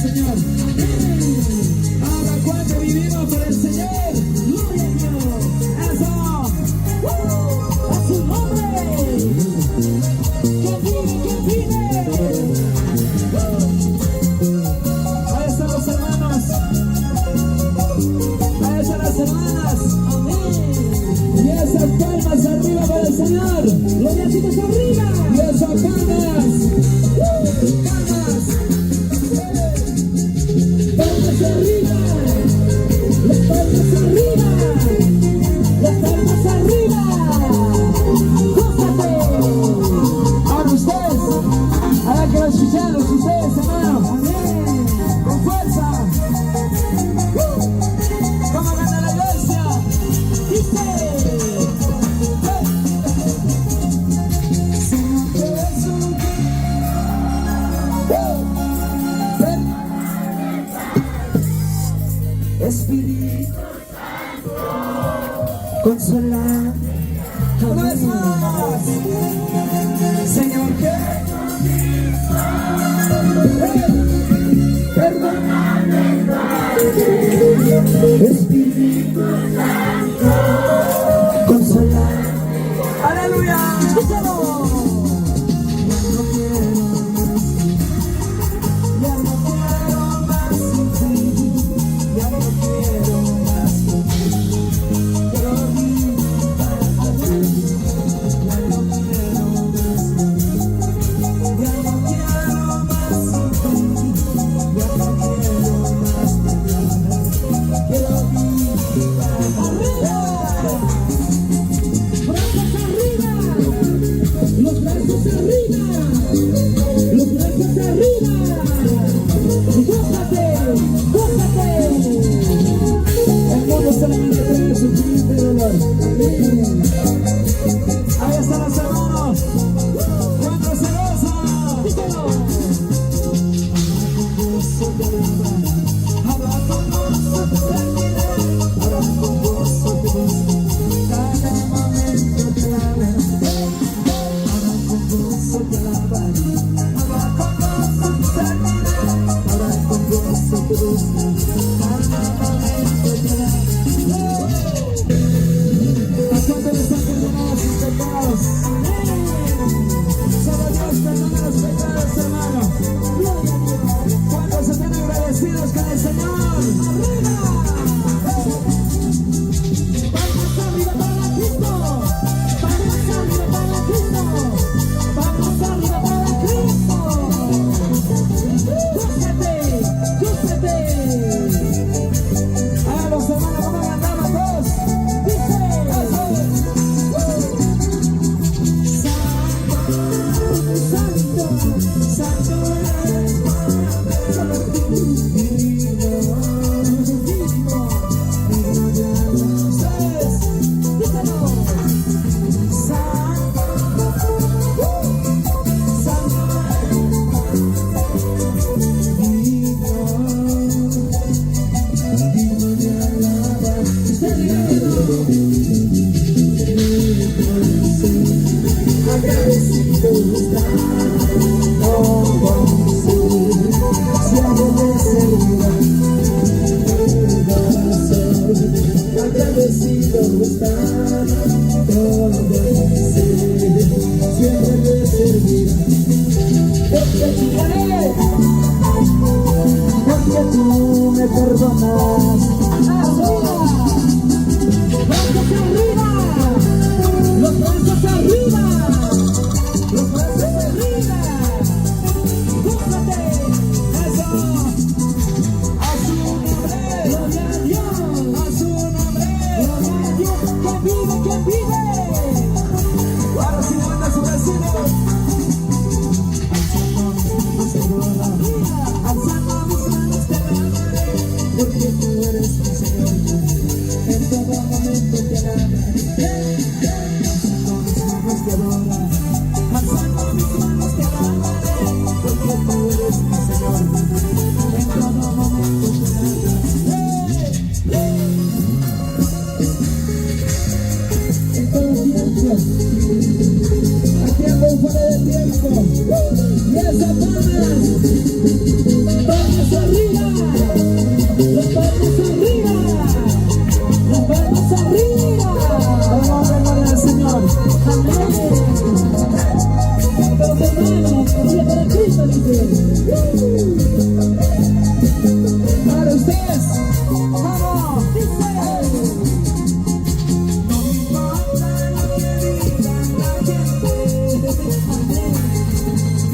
Señor. Ahora cuando vivimos por el Señor. Gloria a Dios. Eso. A su nombre. Que vive. Ahí están los hermanos. Ahí están las hermanas. Amén. Y esas palmas arriba para el Señor. Gloriasitos arriba. Y esas palmas. Palmas arriba. Las palmas arriba. Las palmas arriba. Gózate. Ahora ustedes. Ahora que lo escucharon ustedes, hermano. Amén. Con fuerza. ¿Cómo gana la iglesia? Dice. Señor Jesús. Espíritu consola. Una vez más. Señor perdóname. Espíritu consola. Aleluya. Díselo. Ya no quiero más sin ti. Ya no quiero más sin ti. Quiero vivir para ti. Ya no quiero más sin ti. Ya no quiero más sin ti. Ya no quiero más sin ti. Quiero vivir para ti. Brazos arriba. Los brazos arriba. Los brazos arriba. Gózate. Gózate. El mundo solamente trae sufrimiento y dolor. Ahí están los hermanos. Cuatro cervezas. Díselo. Habla con gozo, te serviré. Habla con gozo, te buscaré. Cada momento te alabaré. Habla con gozo, te alabaré. Habla con gozo, te serviré. Habla con gozo, te buscaré. Cada momento te alabaré. ¿A cuánto les han perdonado sus pecados? Solo Dios perdona los pecados, hermano. Gloria a Dios. ¿Cuántos están agradecidos con el Señor? Arriba. Palmas arriba para Cristo. Palmas arriba para Cristo. Palmas arriba para Cristo. Gózate. Gózate. A los hermanos, ¿cómo cantamos todos? Dice. Santo, santo eres Padre, divino, divino, digno de alabanzas. Díselo. Santo, santo eres digno de alabanzas. Agradecido estar con vos, siempre te servirá mi corazón. Agradecido estar con vos, siempre te servirá. Porque te haré, porque tú me perdonas. Arriba. Brazos arriba. Los brazos arriba. Los brazos arriba. Gózate. Eso, a su nombre, Gloria a Dios. a su nombre. Gloria a Dios. Que vive, que vive. Ahora sí levanta su vecino. Alzando mis manos te alabaré, porque tú eres mi Señor. En todo momento te alabaré. Alzando mis manos te adoraré. Alzando mis manos te alabaré, porque tú eres mi Señor. En todo momento te alabaré. En todo tiempo. A tiempo fuera de tiempo. Y esa palmas. Palmas arriba. Para ustedes, vamos, dice. No me importa lo que digan la gente,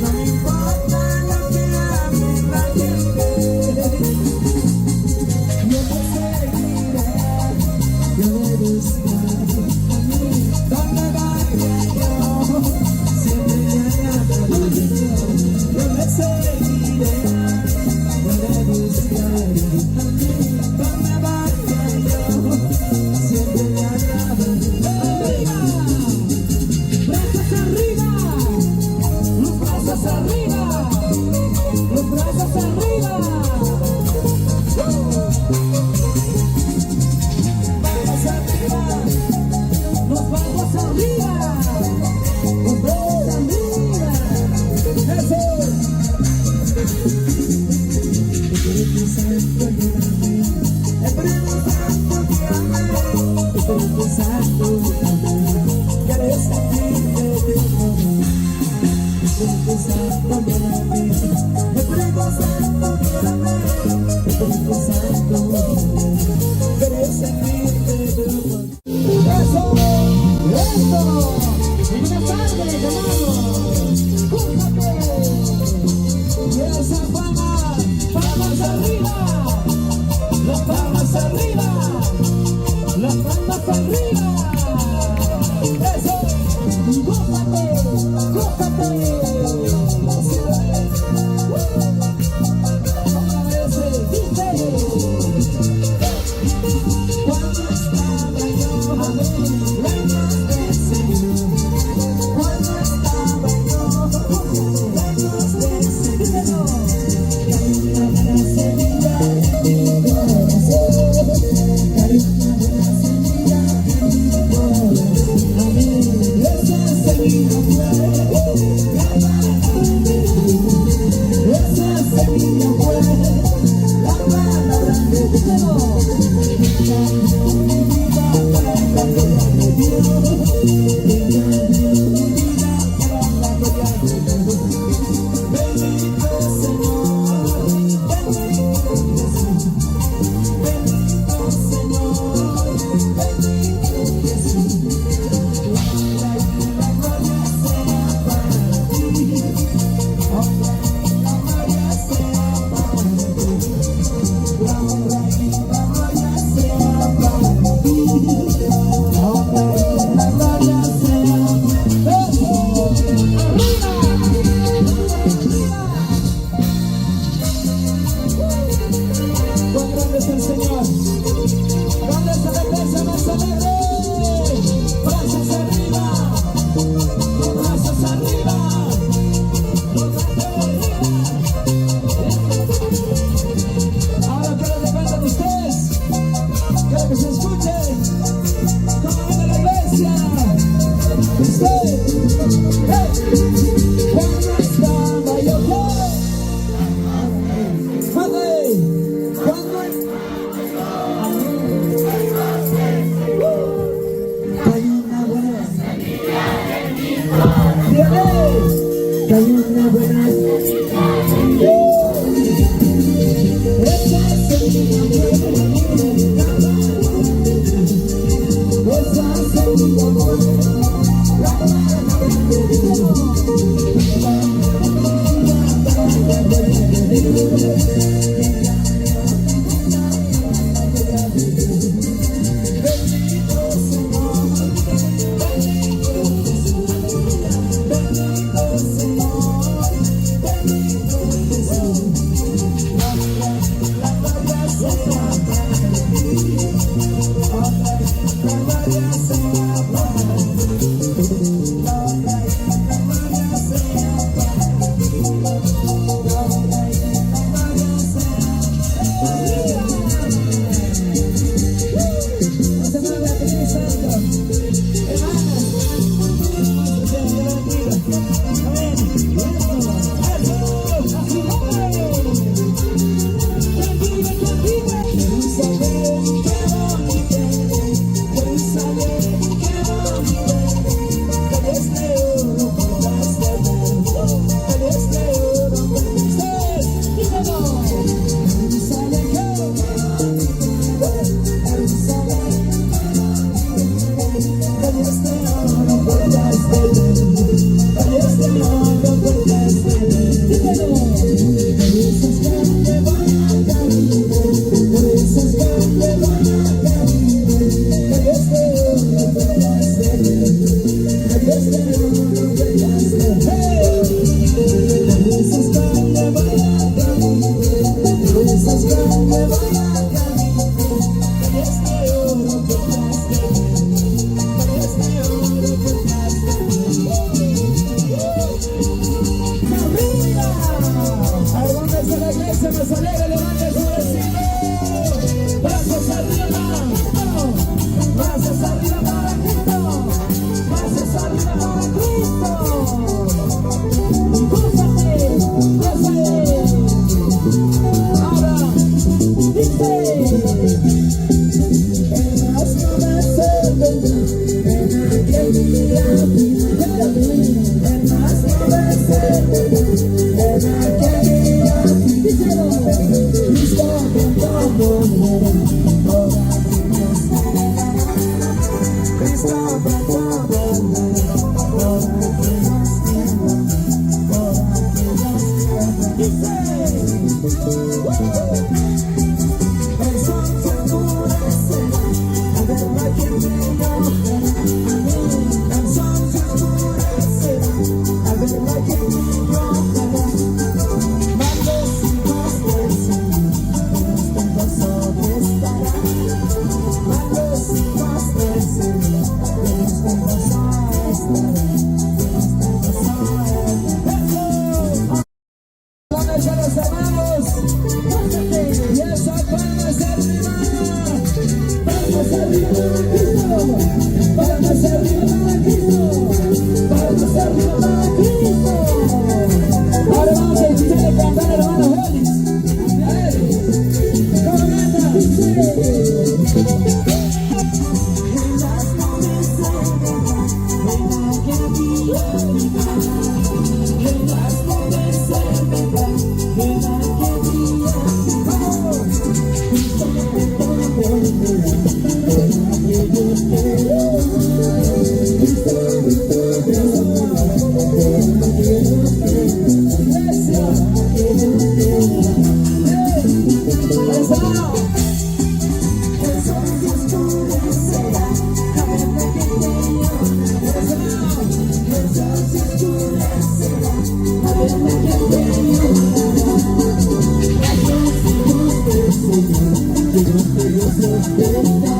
no me importa lo que hable la gente. Yo te seguiré, yo me buscaré a mí, donde vaya yo, siempre me agradaré. Yo me seguiré, yo me buscaré a mí, donde vaya yo, siempre me agradaré. Brazos arriba, los brazos arriba, los brazos arriba. Vamos arriba, Los brazos arriba, los brazos arriba. eso. Espíritu Santo, ayúdame. Espíritu Santo, guíame. Espíritu Santo, ayúdame. Quiero sentirte de nuevo. Espíritu Santo, ayúdame. Espíritu Santo, ayúdame. Espíritu Santo, ayúdame. Quiero sentirte de nuevo. Eso, eso. Buenas tardes, hermanos. Cúrtate. Y esa palma, palmas arriba. Las palmas arriba. Las palmas arriba. Eso. Gózate, gózate. Otra vez, dice. Cuando estaba yo, lejos del Señor. Cuando estaba yo, lejos del Señor. Hay una buena semilla en mi corazón. Hay una buena semilla en mi corazón. Amén. Esa semilla fue la palabra de Dios. Esa semilla fue la palabra de Dios. Cuán grande es el Señor. Grande es la iglesia más alegre. Brazos arriba. Los brazos arriba. Los brazos arriba. Ahora quiero que canten ustedes. Quiero que se escuche. Como viene la iglesia. Usted. Hey. Cuando estaba yo hay una buena esa semilla Thank you.